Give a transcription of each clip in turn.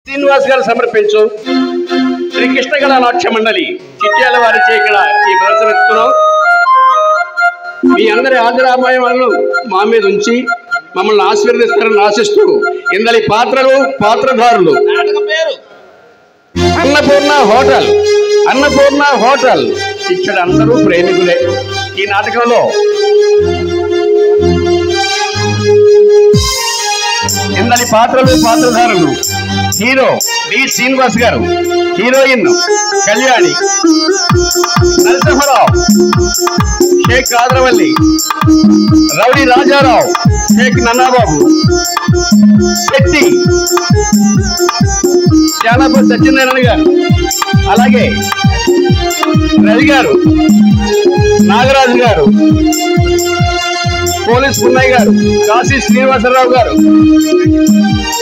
శ్రీనివాస్ గారు సమర్పించు శ్రీకృష్ణ కళా నాట్య మండలి చిట్యాల వారిచే ఇక్కడ ఈ ప్రదర్శనిస్తున్నాం. మీ అందరి ఆదరాభాయాలను మా మీద ఉంచి మమ్మల్ని ఆశీర్వదిస్తారని ఆశిస్తూ ఇందలి పాత్రలు పాత్రధారులు అన్నపూర్ణ హోటల్ ఇక్కడ అందరూ ప్రేమికులే. ఈ నాటకంలో ఇందలి పాత్రలు పాత్రధారులు హీరో డి శ్రీనివాస్ గారు, హీరోయిన్ కళ్యాణి, నరసింహరావు, షేక్ ఆదరవల్లి, రౌడీ రాజారావు, షేక్ నన్నాబాబు, శెట్టి శానాపూర్ సత్యనారాయణ గారు, అలాగే రవి గారు, నాగరాజు గారు, పోలీస్ పున్నయ్య గారు, కాశీ శ్రీనివాసరావు గారు,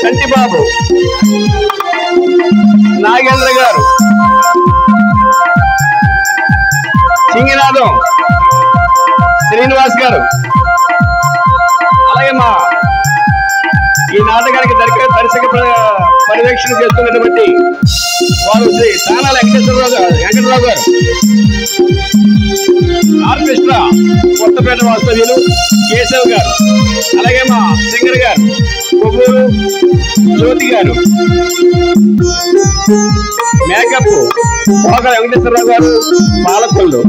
చంటిబాబు, నాగేంద్ర గారు, సింగినాథం శ్రీనివాస్ గారు, అలాగే మా ఈ నాటకానికి దర్శక పర్యవేక్షణ చేస్తున్నటువంటి వారు శ్రీ తానాల వెంకటరావు గారు, ఆర్కెస్ట్రా కొత్తపేట వాస్తవ్యులు కేశవ్ గారు, అలాగే మా సింగర్ గారు కొవ్వూరు జ్యోతి గారు, మేకప్ పోగల వెంకటేశ్వరరావు గారు, పాలకొల్లు.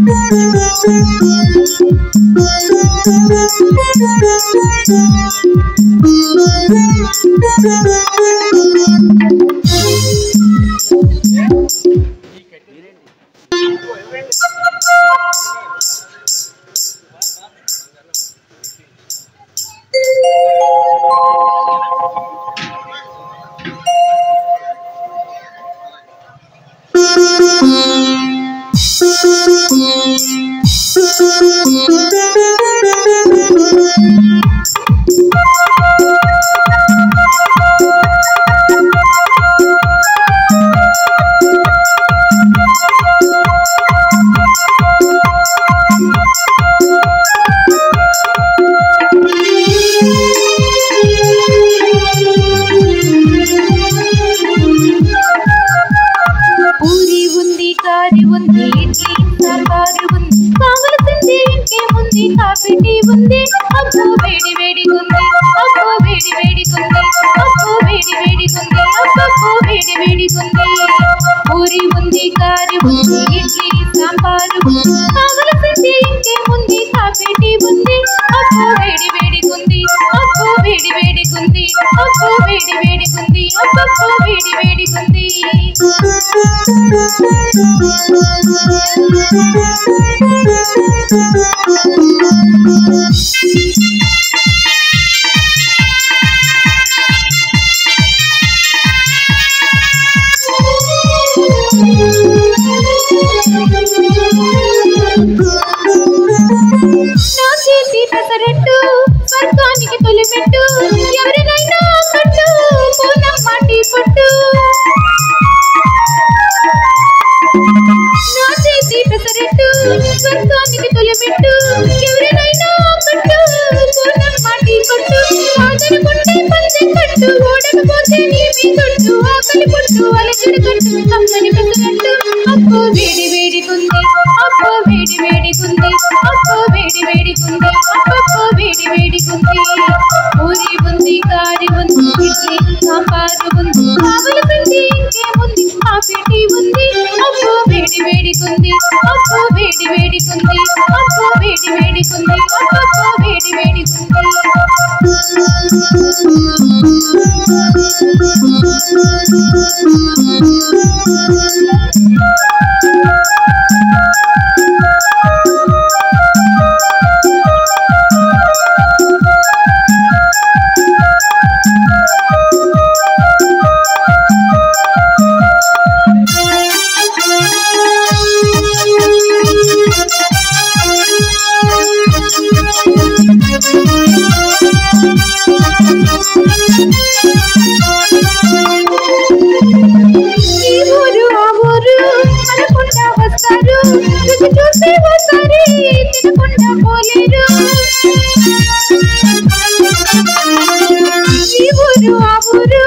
ఊరు ఆ ఊరు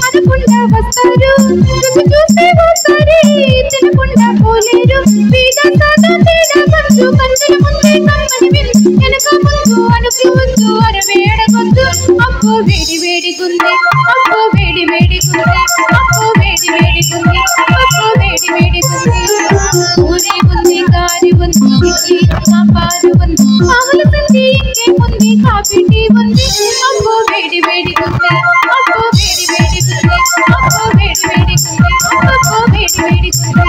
అనుకుంటా వస్తారు రుచి చూస్తే ఒకసారి తినకుండా పోలేరు వీడ సాదా తేడా కంచు కంచుల ముందే కమ్మని విందు వెనక ముందు అనుకు ముందు అరవేడగొద్దు అప్పు వేడి వేడి గుంది అప్పు వేడి వేడి గుంది అప్పు వేడి వేడి గుంది అప్పు వేడి వేడి గుంది పూరి ఉంది గారి ఉంది ఇడ్లీ సాంబారు ఉంది మామూలు సంచి ఇంకేముంది కాఫీ టీ ఉంది అప్పు వేడి వేడి గుంది అప్పు వేడి వేడి గుంది అప్పు వేడి వేడి గుంది అప్పు వేడి వేడి గుంది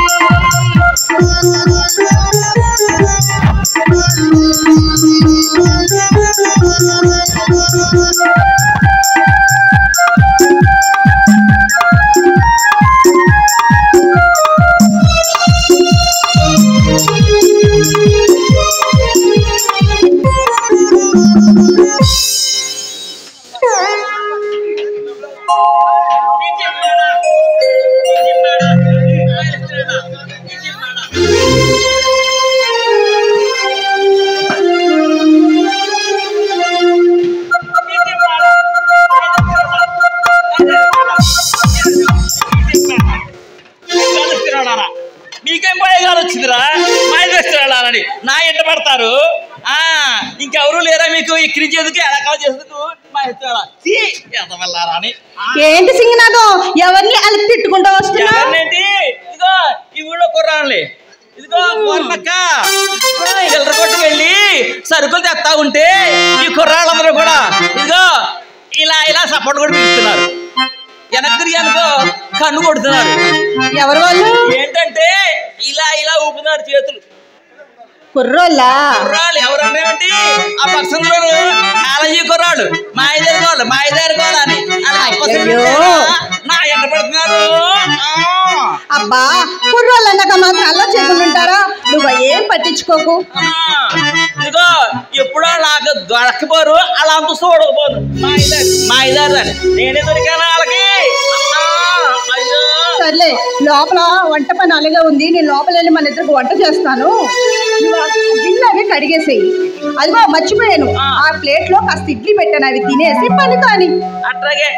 మీకేం పోయేగాలు వచ్చిందిరా మాయదేస్తారని నా ఎంట పడతారు. ఇంకెవరు లేరా మీకు ఇక్కడి చేదుకు ఎడకాల చేసేందుకు మా ఎత్తవాళ్ళారా అని ఏంటి సింగనాథం ఎవరిని అలా తిట్టుకుంటూ వస్తున్నా? ఎవరినేంటి ఇదిగో ఈ ఊళ్ళో కుర్రాళ్ళని ఇదిగో పూర్ణక్క ఎల్లర కొట్టుకు వెళ్ళి సరుకులు తెస్తా ఉంటే ఈ కుర్రాళ్ళందరూ కూడా ఇదిగో ఇలా ఇలా సపోర్ట్ కూడా పిలుస్తున్నారు. వెనక్కి అనుకో కన్ను కొడుతున్నారు. ఎవరు వాళ్ళు? ఏంటంటే ఇలా ఇలా ఊపుతున్నారు చేతులు. కుర్రాళ్ళు ఎవరన్నామంటే ఆ పక్షంలో కాలేజీ కుర్రాళ్ళు మాయదారుకోవాలి అని నా ఎంట పడుతున్నారు. అబ్బా కుర్రాళ్ళు అన్నాక మాత్రం అలా చేయకుండా నువ్వు ఏం పట్టించుకోకు. ఇదిగో ఎప్పుడో నాకు దొరకపోరు అలా అంత చూడకపోరు మాయదారు అని నేనే దొరికాను వాళ్ళకి. సర్లే లోపల వంట పని అలాగే ఉంది, నేను లోపల వెళ్ళి మన ఇద్దరికి వంట చేస్తాను. గిన్నె కడిగేసేయి. అదిగో మర్చిపోయాను, ఆ ప్లేట్ లో కాస్త ఇడ్లీ పెట్టాను, అవి తినేసి పని కాని. అట్లాగే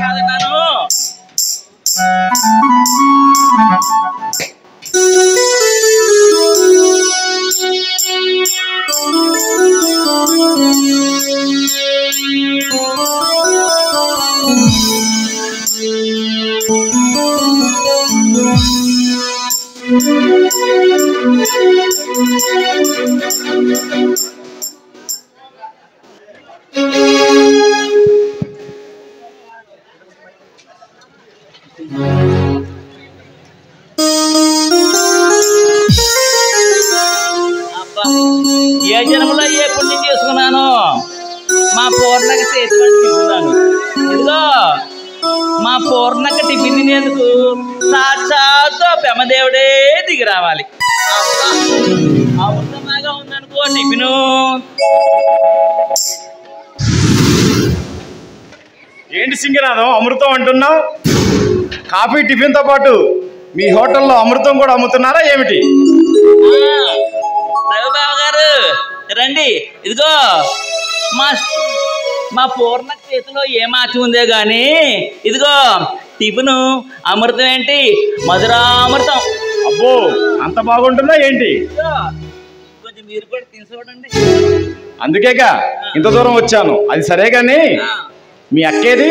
కాదన్నాను. ఏ జన్మలో ఏ పుణ్యం చేసుకున్నాను మా పూర్ణకి చేతి తింటున్నాను. ఇదిగో మా పూర్ణకి టిఫిన్ తినేందుకు సాక్షాత్ బ్రహ్మదేవుడే దిగి రావాలి. అమృతంలాగా ఉందనుకో టిఫిను. ఏంటి సింగనాథం అమృతం అంటున్నావు? కాఫీ టిఫిన్ తో పాటు మీ హోటల్లో అమృతం కూడా అమ్ముతున్నారా ఏమిటి? రవిబాబు గారు రండి. ఇదిగో మా పూర్ణ చేతిలో ఏ మార్చి ఉందే గాని ఇదిగో టిఫిన్ అమృతం ఏంటి, మధురామృతం. అబ్బో అంత బాగుంటుందా ఏంటి? కొంచెం మీరు కూడా తిని చూడండి. అందుకేగా ఇంత దూరం వచ్చాను. అది సరే గాని మీ అక్కేది?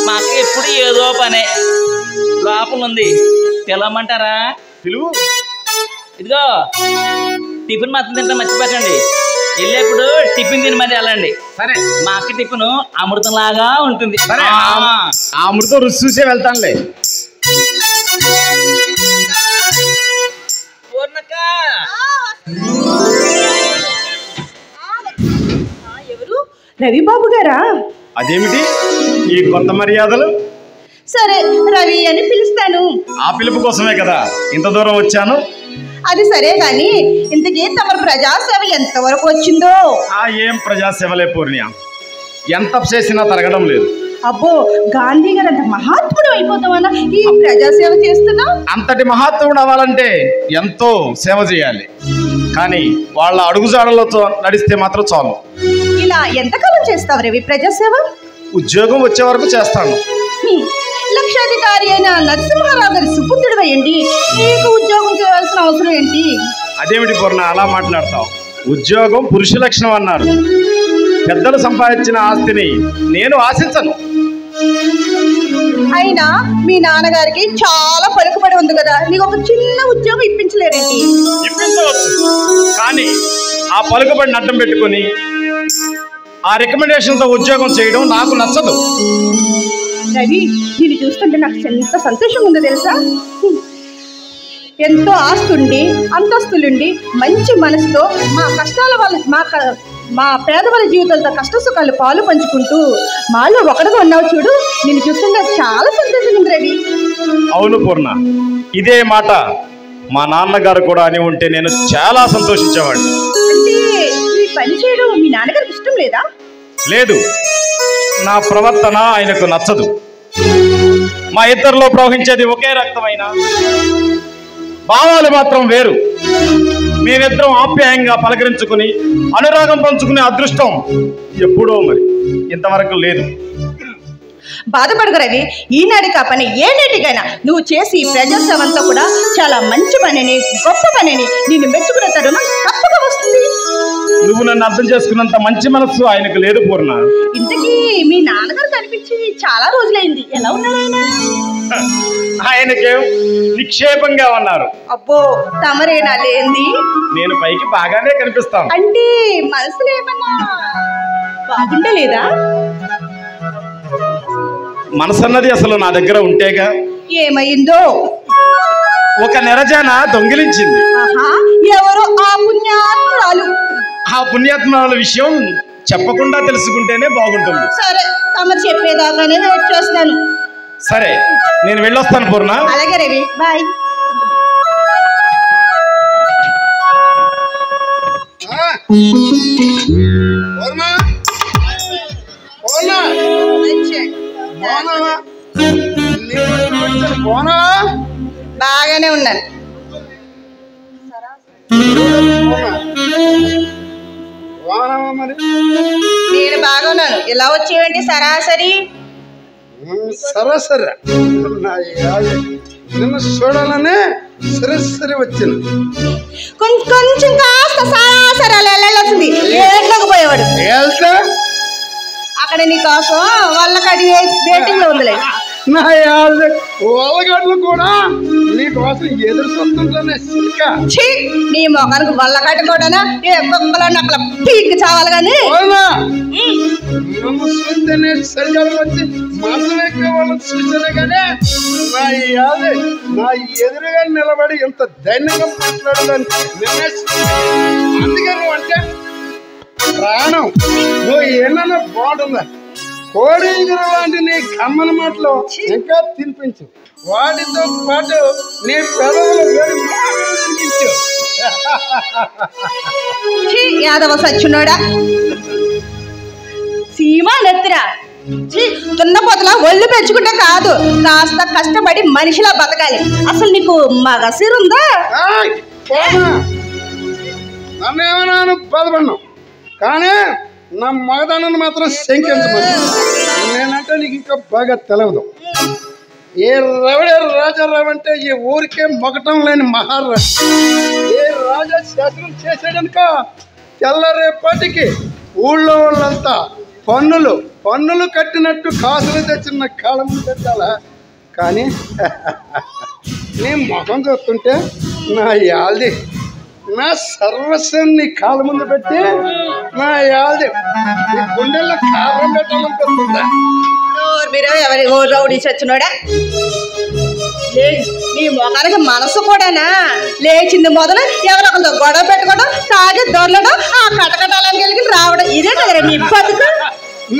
మాకు ఎప్పుడు ఏదో పనే లోపల ఉంది, తెలవమంటారా? పిలువు. ఇదిగో టిఫిన్ మాత్రం తింటా మర్చిపోకండి. వెళ్ళేప్పుడు టిఫిన్ తిని మరి వెళ్ళండి. సరే. మా అక్క టిఫిన్ అమృతం లాగా ఉంటుంది. సరే ఆ అమృతం రుచి చూసే వెళ్తానులే. పూర్ణక్క ఎవరు? రవిబాబు గారా? అదేమిటి ఈ కొత్త మర్యాదలు? సరే రవి అని పిలుస్తాను. ఆ పిలుపు కోసమే కదా ఇంత దూరం వచ్చాను. అది సరే గాని ఇంతకీ తమ ప్రజాసేవ ఎంతవరకు వచ్చిందో? ఏం ప్రజాసేవలే పూర్ణియ, ఎంత చేసినా తరగడం లేదు. అబ్బో గాంధీ గారు అంత మహాత్ముడు అయిపోతామన్నా ఈ ప్రజాసేవ చేస్తున్నా? అంతటి మహాత్ముడు అవ్వాలంటే ఎంతో సేవ చేయాలి, కానీ వాళ్ళ అడుగుజాడలతో నడిస్తే మాత్రం చాలు. ఇలా ఎంతకాలం చేస్తావు రవి ప్రజాసేవ? ఉద్యోగం వచ్చే వరకు చేస్తాను. భార్య అయిన నరసింహారావు గారి సుపుత్రుడు అయ్యండి నీకు ఉద్యోగం చేయాల్సిన అవసరం ఏంటి? అదేమిటి పూర్ణ అలా మాట్లాడతావు? ఉద్యోగం పురుష లక్షణం అన్నారు. పెద్దలు సంపాదించిన ఆస్తిని నేను ఆశించను. అయినా మీ నాన్నగారికి చాలా పలుకుబడి ఉంది కదా, నీకు ఒక చిన్న ఉద్యోగం ఇప్పించలేరేంటి? ఇప్పించవచ్చు, కానీ ఆ పలుకుబడిని అడ్డం పెట్టుకుని ఆ రికమెండేషన్తో ఉద్యోగం చేయడం నాకు నచ్చదు. రవి, నేను చూస్తుంటే నాకు ఎంత సంతోషంగా ఉందో తెలుసా? ఎంతో ఆస్తుండి అంతస్తులుండి మంచి మనసుతో మా కష్టాల వాళ్ళ మా పేదవాళ్ళ జీవితాలతో కష్ట సుఖాలు పాలు పంచుకుంటూ మాలో ఒకడుగా ఉన్నావు చూడు, నేను చూస్తుంటే చాలా సంతోషంగా ఉంది రవి. అవును పూర్ణ, ఇదే మాట మా నాన్నగారు కూడా అని ఉంటే నేను చాలా సంతోషించేవాడిని. అంటే ఈ పని చేయడం మీ నాన్నగారికి ఇష్టం లేదా? లేదు, నా ప్రవర్తన ఆయనకు నచ్చదు. మా ఇద్దరిలో ప్రవహించేది ఒకే రక్తమైన భావాలు మాత్రం వేరు. మేమిద్దరం ఆప్యాయంగా పలకరించుకుని అనురాగం పంచుకునే అదృష్టం ఎప్పుడో మరి ఇంతవరకు లేదు. బాధపడకు రవి, ఈనాడు కా పని ఏనాటికైనా నువ్వు చేసి ఈ ప్రజాసేవంతా కూడా చాలా మంచి పనిని గొప్ప పనిని నిన్ను మెచ్చుకునే తరుణం తప్పగా వస్తుంది. నువ్వు నన్ను అర్థం చేసుకున్నంత మంచి మనస్సు ఆయనకు లేదు పూర్ణ. ఇంతకీ మీ నాన్నగారు కనిపించి చాలా రోజులైంది, ఎలా ఉన్నారు ఆయన? ఆయనకేం నిక్షేపంగా ఉన్నారు. అబ్బో, తమరేనా లేంది? నేను పైకి బాగానే కనిపిస్తాను. అంటే మనసులో ఏమన్నా బాగుంటే లేదా? మనసు అన్నది అసలు నా దగ్గర ఉంటేగా. ఏమైందో? ఒక నెరజాన దొంగిలించింది. ఆహా, ఎవరో ఆ పుణ్యాత్మురాలు. ఆ పుణ్యాత్మల విషయం చెప్పకుండా తెలుసుకుంటేనే బాగుంటుంది. సరే, తమరు చెప్పేదాకానే వెయిట్ చేస్తాను. సరే, నేను వెళ్ళొస్తాను పూర్ణ. అలాగే రవి, బాయ్. బాగానే ఉన్నాను. నేను బాగున్నాను. ఇలా వచ్చేయండి సరాసరి. సరాసరి నిన్ను చూడాలనే సరాసరి వచ్చింది. కొంచెం కాస్త సరాసరి అలా వెళ్ళాల్సింది. ఏట్లోకి పోయేవాడు వెళ్తే అక్కడ నీకోసం వాళ్ళకడి వెయిటింగ్ లో ఉందిలే. నా వాళ్ళగడ్లు కూడా నీకోసం ఎదురు చూస్తుంటానే సిల్క. ఛీ, నీ మొఖానికి వల్ల కట్టుకోవడానా? ఏ కుక్కలో అక్కడ పీకి చావాలి కానీ. నన్ను చూస్తేనే శరీరం వచ్చి మనసు ఎక్కే వాళ్ళని చూస్తేనే కానీ నా ఎదురుగా నిలబడి ఎంత ధైర్యంగా మాట్లాడదని అందుకే నువ్వు అంటే ప్రాణం. నువ్వు ఏమన్నా బాగుంటుందా? కోడి ఎగురు లాంటి నీ కమ్మని మాటలు ఇంకా తినిపించు. వాటితో పాటు నీ పెదవులు తినిపించు. యాదవ సచ్చునోడా, సీమా నెత్తిరా. దున్నపోతలా ఒళ్ళు పెంచుకుంటే కాదు, కాస్త కష్టపడి మనిషిలా బతకాలి. అసలు నీకు మగసిరుందా? నన్ను ఏమన్నాను బాధపడినావు, కానీ నా మగదానాన్ని మాత్రం శంకించమని. నేనంటే నీకు ఇంకా బాగా తెలవదు. ఏ రవిడే రాజారావు అంటే ఈ ఊరికే మొగటం లేని మహారాజు. ఏ రాజా శాసనం చేసాడనుక తెల్లరేపటికి ఊళ్ళో వాళ్ళంతా పన్నులు కట్టినట్టు కాసులు తెచ్చిన కాలం పెట్టాలా. కానీ నీ ముఖం చూస్తుంటే నా యాల్ది నా సర్వస్వం నీ కాళ్ళ ముందు పెట్టి నా యాల్ది నీ గుండెల్లో కారం పెట్టాలనిపిస్తుందా? మీరు ఎవరి రౌడీ చచ్చినోడా? నీ మొఖానికి మనసు కూడానా? లేచింది మొదలు ఎవరొకరితో గొడవ పెట్టుకోవడం, తాగి దొరలడం, ఆ కటకటాలను కలిగి రావడం, ఇదే కదా నీ బతుకు.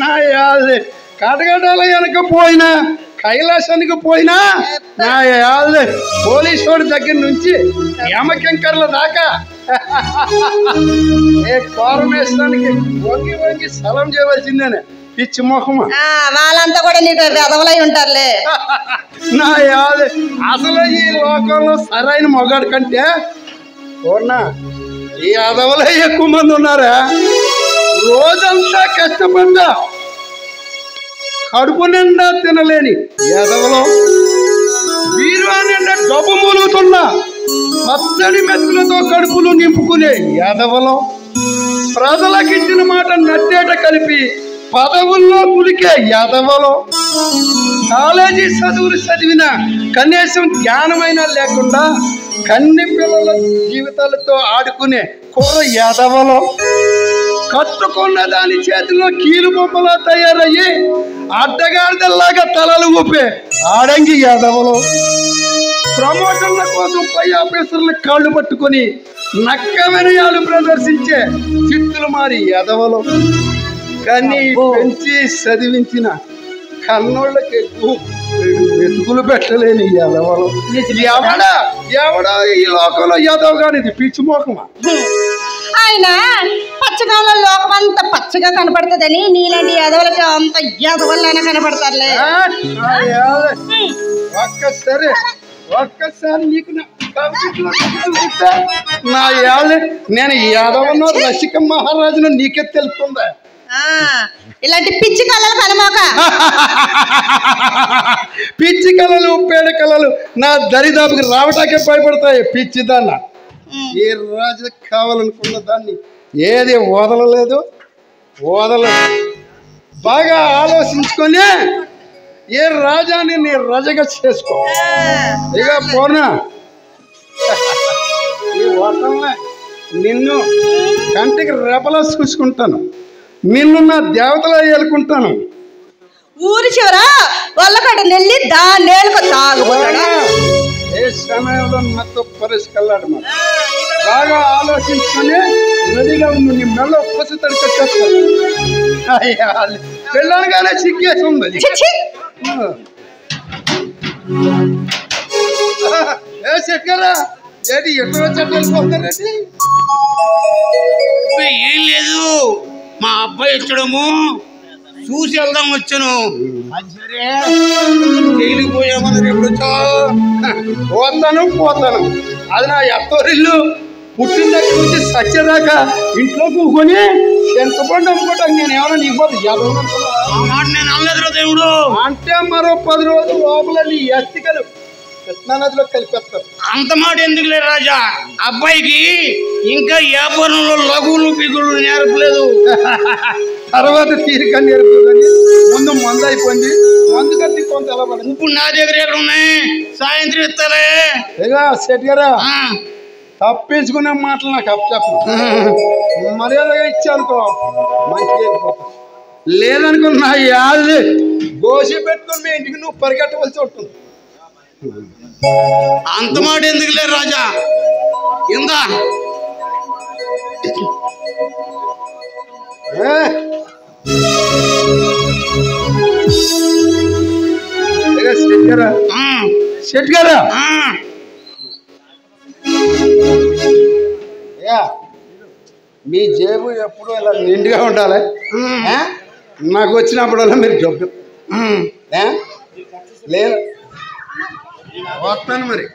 నా యాల్ది కటకటాల వెనక పోయినా కైలాసానికి పోయినా నా యాల్ది పోలీసు వాడి దగ్గర నుంచి యమకింకర్ల దాకా ఏ కోరమేశ్వరానికి వంగి సలం చేయవలసిందేనే పిచ్చి మొహమా. వాళ్ళంతా కూడా నీకు వెదవలై ఉంటారులే. నా యాది అసలు ఈ లోకంలో సరైన మొగాడు కంటే పూర్ణ ఈ అదవలే ఎక్కువ మంది ఉన్నారా. రోజంతా కష్టపడ్డా కడుపు నిండా తినలేని ఎదవలో నిండా డబ్బు మూలుగుతున్నా పచ్చడి మెతుకులతో కడుపులు నింపుకునే యాదవలో ప్రజలకు ఇచ్చిన మాట నట్టేట కలిపి పదవుల్లో కులికే యాదవలో కాలేజీ చదువులు చదివిన కనీసం జ్ఞానమైనా లేకుండా కన్ని పిల్లల జీవితాలతో ఆడుకునే కుర్ర యాదవలో కట్టుకున్న దాని చేతిలో కీలు బొమ్మలా తయారయ్యి అడ్డగాడిదల్లాగా తలలు ఊపే ఆడంగి యాదవలో ప్రమోషన్ల కోసం పై ఆఫీసర్ల కాళ్ళు పట్టుకొని నక్క వినయాలు ప్రదర్శించే చిత్తులు మారి యాదవలో కానీ పెంచి చదివించిన కన్నోళ్ళకి వెతుకులు పెట్టలేని యాదవలో ఎవడో ఈ లోకంలో యాదవ్ గానిది పిచ్చి మోకమా ఆయన పచ్చగాలో లోకం అంతా పచ్చగా కనపడుతుందని నీలాంటి యాదవులకి అంత యాదవుల్లానే కనపడతారులే. ఒక్కసారి నీకు నా యాద నేను యాదవను రసిక మహారాజును నీకే తెలుస్తుందా? ఇలాంటి పిచ్చి కళలు కనమాక. పిచ్చి కళలు పేడ కళలు నా దరిదాపుకి రావటాకే భయపడతాయి. పిచ్చిదాన్న ఏ రాజు కావాలనుకున్న దాన్ని ఏది వదలలేదు. బాగా ఆలోచించుకొని ఏ రాజాని నీ రజగా చేసుకో. ఇక పోనా ఈ ఓటంలో నిన్ను కంటికి రెపలా చూసుకుంటాను, నిన్ను నా దేవతలా ఏలుకుంటాను. ఊరి చివర వాళ్ళకడ నెల్లి దాన్నేళ్ళకు తాగుపోతాడా? ఏ సమయంలో నాతో పరిష్కల్లాడు మరి బాగా ఆలోచించుకొని రెడీగా ఉండు. నీ మెల్ల పసి తడి కట్టేస్తాను. పెళ్ళనగానే సిగ్గేసి ఉంది. ఏ చెక్కరా ఏంటి ఎక్కడ వచ్చేటోళ్ళిపోతారండి? ఏం లేదు, మా అబ్బాయి వచ్చడము చూసి వెళ్దాం వచ్చాను. సరే జైలుకి పోయామని ఎప్పుడు వచ్చావు? పోతాను అది నా ఎత్తోరిల్లు. పుట్టిన దగ్గర నుంచి సత్యదాకా ఇంట్లో కూకొని ఎంతపండు అమ్ముకోవటానికి నేను ఏమైనా నీ పోతే ఆ మాట నేను అనలేదురా దేవుడు. అంటే మరో 10 రోజులు లోపల నీ ఎత్తికలు కృష్ణానదిలో కలిపేస్తారు. అంత మాట ఎందుకు లేదు రాజా, అబ్బాయికి ఇంకా వ్యాపారంలో లఘువులు బిగులు నేర్పలేదు. తర్వాత తీరిక నేర్పుదని ముందు మందు అయిపోయింది. మందు కట్టి కొంత ఎలా పడింది. ఇప్పుడు నా దగ్గర ఎక్కడ ఉన్నాయి, సాయంత్రం ఇస్తాలే. ఇక సెట్ గారా తప్పించుకునే మాటలు నాకు అప్పచెప్ప. మర్యాదగా ఇచ్చానుకో మంచిగా వెళ్ళిపోతాను. లేదనుకో నా యాది గోసి పెట్టుకుని మీ ఇంటికి నువ్వు పరిగెట్టవలసి ఉంటుంది. అంత మాట ఎందుకు లేదు రాజా, ఇందా సెట్ గారా మీ జేబు ఎప్పుడు ఇలా నిండుగా ఉండాలి. నాకు వచ్చినప్పుడల్లా మీరు జబ్బు లేదు వస్తాను మరి.